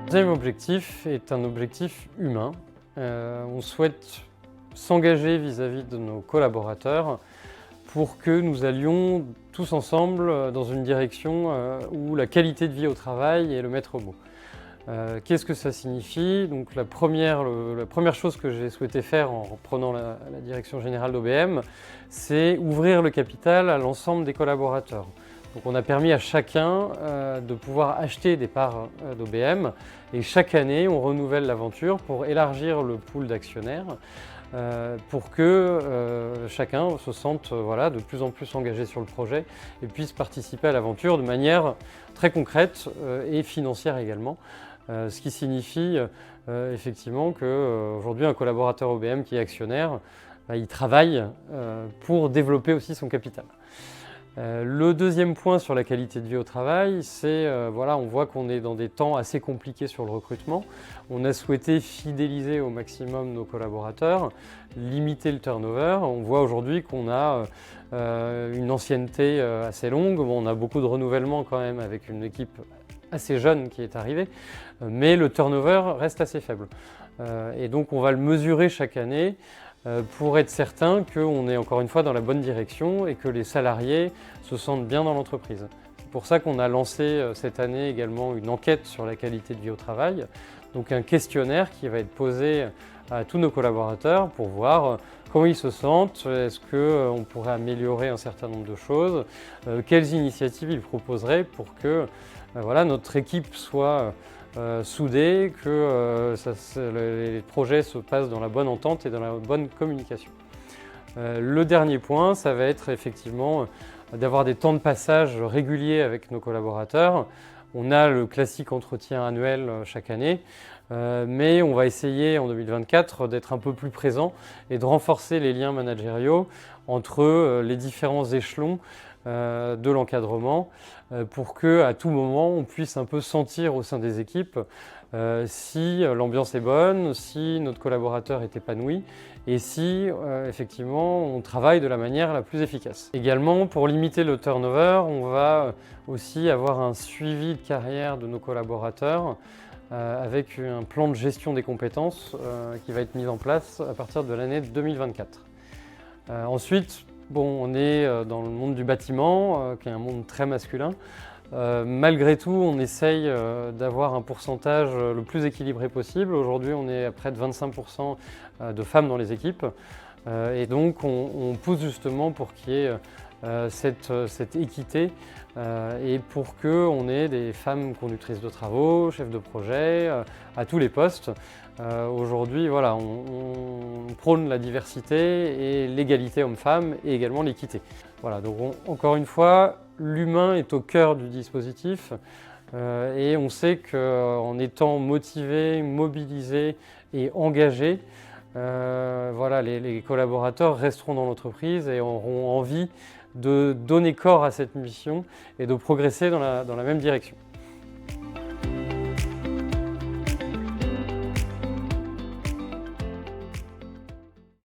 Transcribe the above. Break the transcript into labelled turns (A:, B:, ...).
A: Le deuxième objectif est un objectif humain. On souhaite s'engager vis-à-vis de nos collaborateurs pour que nous allions tous ensemble dans une direction où la qualité de vie au travail est le maître mot. Qu'est-ce que ça signifie? Donc la première chose que j'ai souhaité faire en reprenant la direction générale d'OBM, c'est ouvrir le capital à l'ensemble des collaborateurs. Donc on a permis à chacun de pouvoir acheter des parts d'OBM et chaque année on renouvelle l'aventure pour élargir le pool d'actionnaires pour que chacun se sente de plus en plus engagé sur le projet et puisse participer à l'aventure de manière très concrète et financière également. Ce qui signifie effectivement qu'aujourd'hui un collaborateur OBM qui est actionnaire, il travaille pour développer aussi son capital. Le deuxième point sur la qualité de vie au travail, c'est on voit qu'on est dans des temps assez compliqués sur le recrutement. On a souhaité fidéliser au maximum nos collaborateurs, limiter le turnover. On voit aujourd'hui qu'on a une ancienneté assez longue. Bon, on a beaucoup de renouvellement quand même avec une équipe assez jeune qui est arrivée, mais le turnover reste assez faible. Et donc on va le mesurer chaque année pour être certain qu'on est encore une fois dans la bonne direction et que les salariés se sentent bien dans l'entreprise. C'est pour ça qu'on a lancé cette année également une enquête sur la qualité de vie au travail, donc un questionnaire qui va être posé à tous nos collaborateurs pour voir comment ils se sentent, est-ce qu'on pourrait améliorer un certain nombre de choses, quelles initiatives ils proposeraient pour que notre équipe soit soudée, que les projets se passent dans la bonne entente et dans la bonne communication. Le dernier point, ça va être effectivement d'avoir des temps de passage réguliers avec nos collaborateurs. On a le classique entretien annuel chaque année, mais on va essayer en 2024 d'être un peu plus présent et de renforcer les liens managériaux entre les différents échelons de l'encadrement pour qu'à tout moment on puisse un peu sentir au sein des équipes si l'ambiance est bonne, si notre collaborateur est épanoui et si effectivement on travaille de la manière la plus efficace. Également, pour limiter le turnover, on va aussi avoir un suivi de carrière de nos collaborateurs avec un plan de gestion des compétences qui va être mis en place à partir de l'année 2024. Ensuite, on est dans le monde du bâtiment, qui est un monde très masculin. Malgré tout, on essaye d'avoir un pourcentage le plus équilibré possible. Aujourd'hui, on est à près de 25% de femmes dans les équipes. Et donc, on pousse justement pour qu'il y ait cette équité et pour qu'on ait des femmes conductrices de travaux, chefs de projet, à tous les postes. Aujourd'hui, on prône la diversité et l'égalité homme-femme et également l'équité. Donc encore une fois, l'humain est au cœur du dispositif et on sait qu'en étant motivé, mobilisé et engagé, les collaborateurs resteront dans l'entreprise et auront envie de donner corps à cette mission et de progresser dans la même direction.